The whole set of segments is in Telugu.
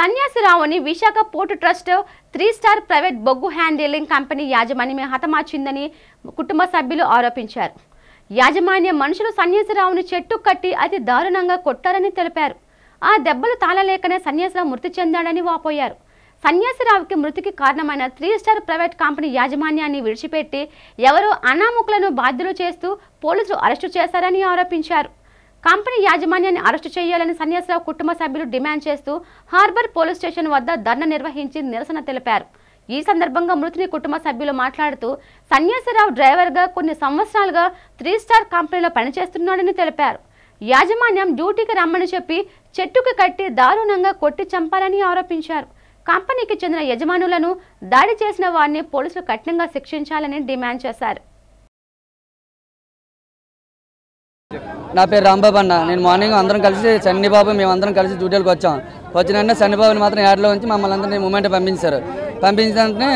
సన్యాసిరావుని Visakha port trust 3 star private బొగ్గు హ్యాండిలింగ్ కంపెనీ యాజమాన్యమే హతమార్చిందని కుటుంబ సభ్యులు ఆరోపించారు. యాజమాన్య మనుషులు సన్యాసిరావుని చెట్టు కట్టి అతి దారుణంగా కొట్టారని తెలిపారు. ఆ దెబ్బలు తాళలేకనే సన్యాసిరావు మృతి చెందాడని వాపోయారు. సన్యాసిరావుకి మృతికి కారణమైన 3 స్టార్ ప్రైవేట్ కంపెనీ యాజమాన్యాన్ని విడిచిపెట్టి ఎవరో అనామకులను బాధ్యులు చేస్తూ పోలీసులు అరెస్టు చేశారని ఆరోపించారు. కంపెనీ యాజమాన్యాన్ని అరెస్టు చేయాలని సన్యాసిరావు కుటుంబ సభ్యులు డిమాండ్ చేస్తూ హార్బర్ పోలీస్ స్టేషన్ వద్ద ధర్నా నిర్వహించి నిరసన తెలిపారు. ఈ సందర్భంగా మృతుని కుటుంబ సభ్యులు మాట్లాడుతూ సన్యాసిరావు డ్రైవర్గా కొన్ని సంవత్సరాలుగా 3 స్టార్ కంపెనీలో పనిచేస్తున్నాడని తెలిపారు. యాజమాన్యం డ్యూటీకి రమ్మని చెప్పి చెట్టుకు కట్టి దారుణంగా కొట్టి చంపాలని ఆరోపించారు. కంపెనీకి చెందిన యజమానులను దాడి చేసిన వారిని పోలీసులు కఠినంగా శిక్షించాలని డిమాండ్ చేశారు. నా పేరు రాంబాబు అన్న. నేను మార్నింగ్ అందరం కలిసి సన్నిబాబు మేమందరం కలిసి డ్యూటీలకు వచ్చాం. వచ్చిన సన్నిబాబుని మాత్రం యాడ్లో ఉంచి మమ్మల్ని అందరినీ మూమెంట్ పంపించారు. పంపించిన వెంటనే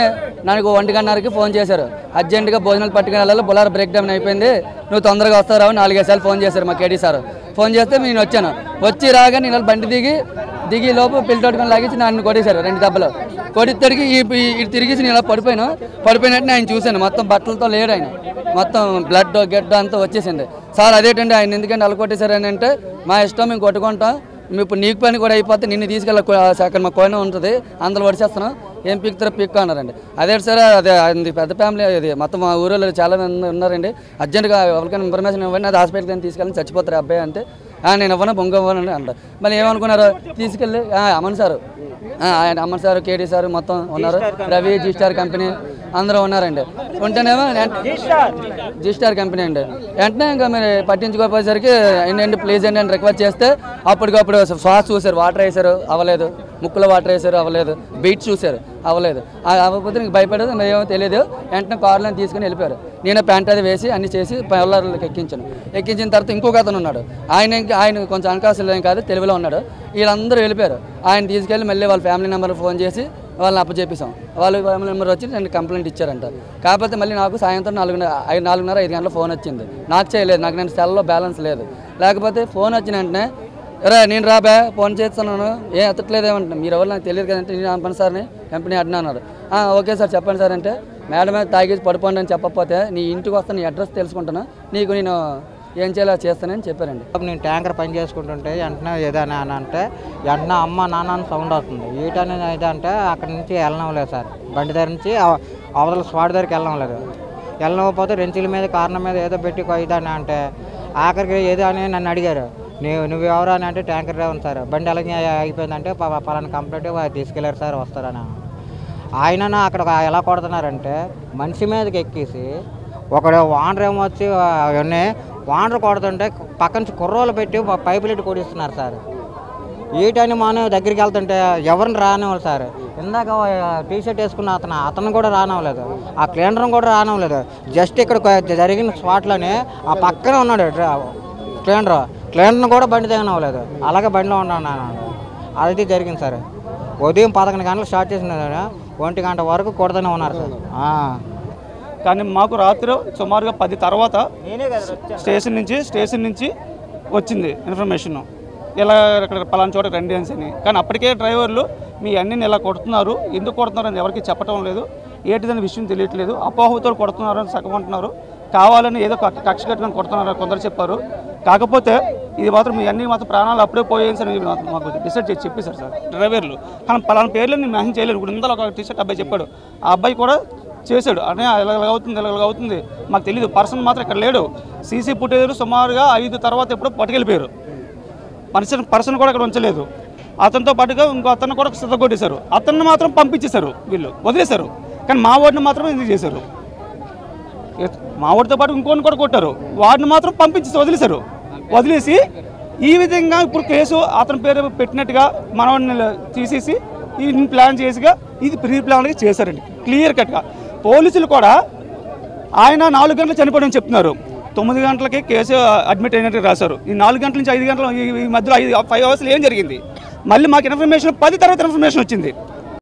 నాకు 1:30కి ఫోన్ చేశారు. అర్జెంటుగా భోజనాలు పట్టుకుని వెళ్ళాలి, బులార బ్రేక్ డౌన్ అయిపోయింది, నువ్వు తొందరగా వస్తావు 4-5 సార్లు ఫోన్ చేశారు మా కేడీ సార్. ఫోన్ చేస్తే నేను వచ్చాను. వచ్చి రాగా నేను బండి దిగి లోపు పిల్లటోడుకొని లాగించి నన్ను కొట్టేశారు 2 దెబ్బలు. కొడితడికి ఇటు తిరిగేసి నేను ఇలా పడిపోయినట్టు ఆయన చూశాను. మొత్తం బట్టలతో లేడు ఆయన, మొత్తం బ్లడ్ గెడ్డ అంతా వచ్చేసింది. సార్ అదేంటండి ఆయన ఎందుకంటే అలా కొట్టేశారని అంటే, మా ఇష్టం మేము కొట్టుకుంటాం, ఇప్పుడు నీకు పని కూడా అయిపోతే నిన్ను తీసుకెళ్ళి అక్కడ మా కోయిన ఉంటుంది అందులో వడిచేస్తున్నాం, ఏం పిక్కుతారో పిక్కు అన్నారండి. అదే సార్ అది పెద్ద ఫ్యామిలీ, అది మొత్తం మా ఊరిలో చాలా మంది ఉన్నారండి, అర్జెంటుగా ఎవరికైనా ఇన్ఫర్మేషన్ ఇవ్వండి, అది హాస్పిటల్కి తీసుకెళ్ళి చచ్చిపోతారు అబ్బాయి అంటే, నేను ఇవ్వను బొంగ ఇవ్వను అంట. మళ్ళీ ఏమనుకున్నారు తీసుకెళ్ళి అమన్ సారు ఆయన అమన్ సారు కేడీ సారు మొత్తం ఉన్నారు, రవి జీ స్టార్ కంపెనీ అందరూ ఉన్నారండి. ఉంటేనేమో జీ స్టార్ కంపెనీ అండి. వెంటనే ఇంకా మీరు పట్టించుకోపోయేసరికి ఏంటంటే ప్లీజ్ అండి అని రిక్వెస్ట్ చేస్తే అప్పటికప్పుడు శ్వాస చూశారు, వాటర్ వేసారు అవ్వలేదు, ముక్కులో వాటర్ వేసారు అవ్వలేదు, బీట్ చూశారు అవ్వలేదు. అవ్వకపోతే నీకు భయపడేది ఏమో తెలియదు. వెంటనే కార్లో తీసుకుని వెళ్ళిపోయారు. నేను ప్యాంట్ అది వేసి అన్ని చేసి పల్లర్లకు ఎక్కించిన తర్వాత ఇంకొక అతను ఉన్నాడు, ఆయన కొంచెం అవకాశం కాదు తెలుగులో ఉన్నాడు. వీళ్ళందరూ వెళ్ళిపోయారు. ఆయన తీసుకెళ్ళి మళ్ళీ వాళ్ళ ఫ్యామిలీ నెంబర్ ఫోన్ చేసి వాళ్ళని అప్పచెప్పేసాం. వాళ్ళ ఫ్యామిలీ నెంబర్ వచ్చి నేను కంప్లైంట్ ఇచ్చారంట. కాకపోతే మళ్ళీ నాకు సాయంత్రం 4:30-5 గంటల ఫోన్ వచ్చింది. నాకు చేయలేదు, నాకు నేను సెల్లో బ్యాలెన్స్ లేదు. లేకపోతే ఫోన్ వచ్చిన వెంటనే నేను రాబా ఫోన్ చేస్తున్నాను, ఏం ఎత్తట్లేదు ఏమంటున్నా, మీరు ఎవరు నాకు తెలియదు కదంటే నేను పంపండి సార్ని కంపెనీ అడ్డా అన్నారు. ఓకే సార్ చెప్పండి సార్ అంటే, మేడమే తాగేసి పడిపోండి అని చెప్పకపోతే నీ ఇంటికి వస్తే నీ అడ్రస్ తెలుసుకుంటాను, నీకు నేను ఏం చేయాలో చేస్తానని చెప్పారండి. నేను ట్యాంకర్ పని చేసుకుంటుంటే వెంటనే ఏదైనా అని అంటే వెంటనే అమ్మ నాన్న సౌండ్ వస్తుంది. ఏటనే ఏదంటే అక్కడి నుంచి వెళ్ళడం లేదు సార్, బండి దగ్గర నుంచి అవతల స్వాడ్ దగ్గరికి వెళ్ళడం లేదు. వెళ్ళకపోతే రెంచుల మీద కారణం మీద ఏదో పెట్టి ఇదని అంటే ఆఖరికి ఏదో అని నన్ను అడిగారు, నువ్వు ఎవరు అని అంటే ట్యాంకర్ డ్రైవర్ సార్, బండి అలాగే అయిపోయిందంటే పలానా కంప్లైంట్ తీసుకెళ్ళారు సార్ వస్తారని. ఆయన అక్కడ ఎలా కొడుతున్నారంటే మనిషి మీదకి ఎక్కేసి ఒకడు వాండర్ ఏమో వచ్చి అవన్నీ వాండర్ కొడుతుంటే పక్క నుంచి కుర్రోలు పెట్టి పైపులు పెట్టి కొడిస్తున్నారు సార్. ఏటని మనం దగ్గరికి వెళ్తుంటే ఎవరిని రానివ్వాలి సార్. ఇందాక టీషర్ట్ వేసుకున్న అతను కూడా రానివ్వలేదు, ఆ క్లీనర్ని కూడా రానివ్వలేదు. జస్ట్ ఇక్కడ జరిగిన స్పాట్లోనే ఆ పక్కనే ఉన్నాడు క్లీనర్ని కూడా బండి దిగనివ్వలేదు, అలాగే బండిలో ఉన్నాను. అది జరిగింది సార్. ఉదయం 11 గంటలకు స్టార్ట్ చేసిన 1 గంట వరకు కొడుతూనే ఉన్నారు సార్. కానీ మాకు రాత్రి సుమారుగా 10 తర్వాత స్టేషన్ నుంచి వచ్చింది ఇన్ఫర్మేషన్, ఇలా ఇక్కడ పలానా చోట రండి అని. కానీ అప్పటికే డ్రైవర్లు మీ అన్నీ ఇలా కొడుతున్నారు, ఎందుకు కొడుతున్నారు అని ఎవరికి చెప్పడం లేదు, ఏంటిదని విషయం తెలియట్లేదు, అపోహతో కొడుతున్నారు అని సగమంటున్నారు, కావాలని ఏదో కక్ష కట్టుకొని కొడుతున్నారు కొందరు చెప్పారు. కాకపోతే ఇది మాత్రం మీ అన్ని మాత్రం ప్రాణాలు అప్పుడే పోయేసి అని మాకు డిసైడ్ చేసి చెప్పేశారు సార్ డ్రైవర్లు. కానీ పలానా పేర్లు నేను మెన్షన్ చేయలేదు. ఇప్పుడు ఇందులో ఒక టీషర్ట్ అబ్బాయి చెప్పాడు, ఆ అబ్బాయి కూడా చేశాడు అనే ఇలాగవుతుంది మాకు తెలియదు. పర్సన్ మాత్రం ఇక్కడ లేడు. సీసీ ఫుటేజ్ సుమారుగా 5 తర్వాత ఎప్పుడో పట్టుకెళ్ళిపోయారు. పర్సన్ కూడా ఇక్కడ ఉంచలేదు. అతనితో పాటుగా ఇంకో అతను కూడా సిద్ధగొట్టేశారు. అతన్ని మాత్రం పంపించేశారు, వీళ్ళు వదిలేశారు. కానీ మా వాడిని మాత్రం ఎందుకు చేశారు, మా వాడితో పాటు ఇంకోని కూడా కొట్టారు, వాడిని మాత్రం పంపించేసి వదిలేసి ఈ విధంగా ఇప్పుడు కేసు అతని పేరు పెట్టినట్టుగా మనవాడిని తీసేసి ఈ ప్లాన్ చేసిగా ఇది ప్రీ ప్లాన్గా చేశారండి క్లియర్ కట్గా. పోలీసులు కూడా ఆయన 4 గంటలు చనిపోవడం చెప్తున్నారు, 9 గంటలకి కేసు అడ్మిట్ అయినట్టు రాశారు. ఈ 4 గంటల నుంచి 5 గంటలు ఈ మధ్యలో 5 అవర్స్ ఏం జరిగింది, మళ్ళీ మాకు ఇన్ఫర్మేషన్ 10 తర్వాత ఇన్ఫర్మేషన్ వచ్చింది.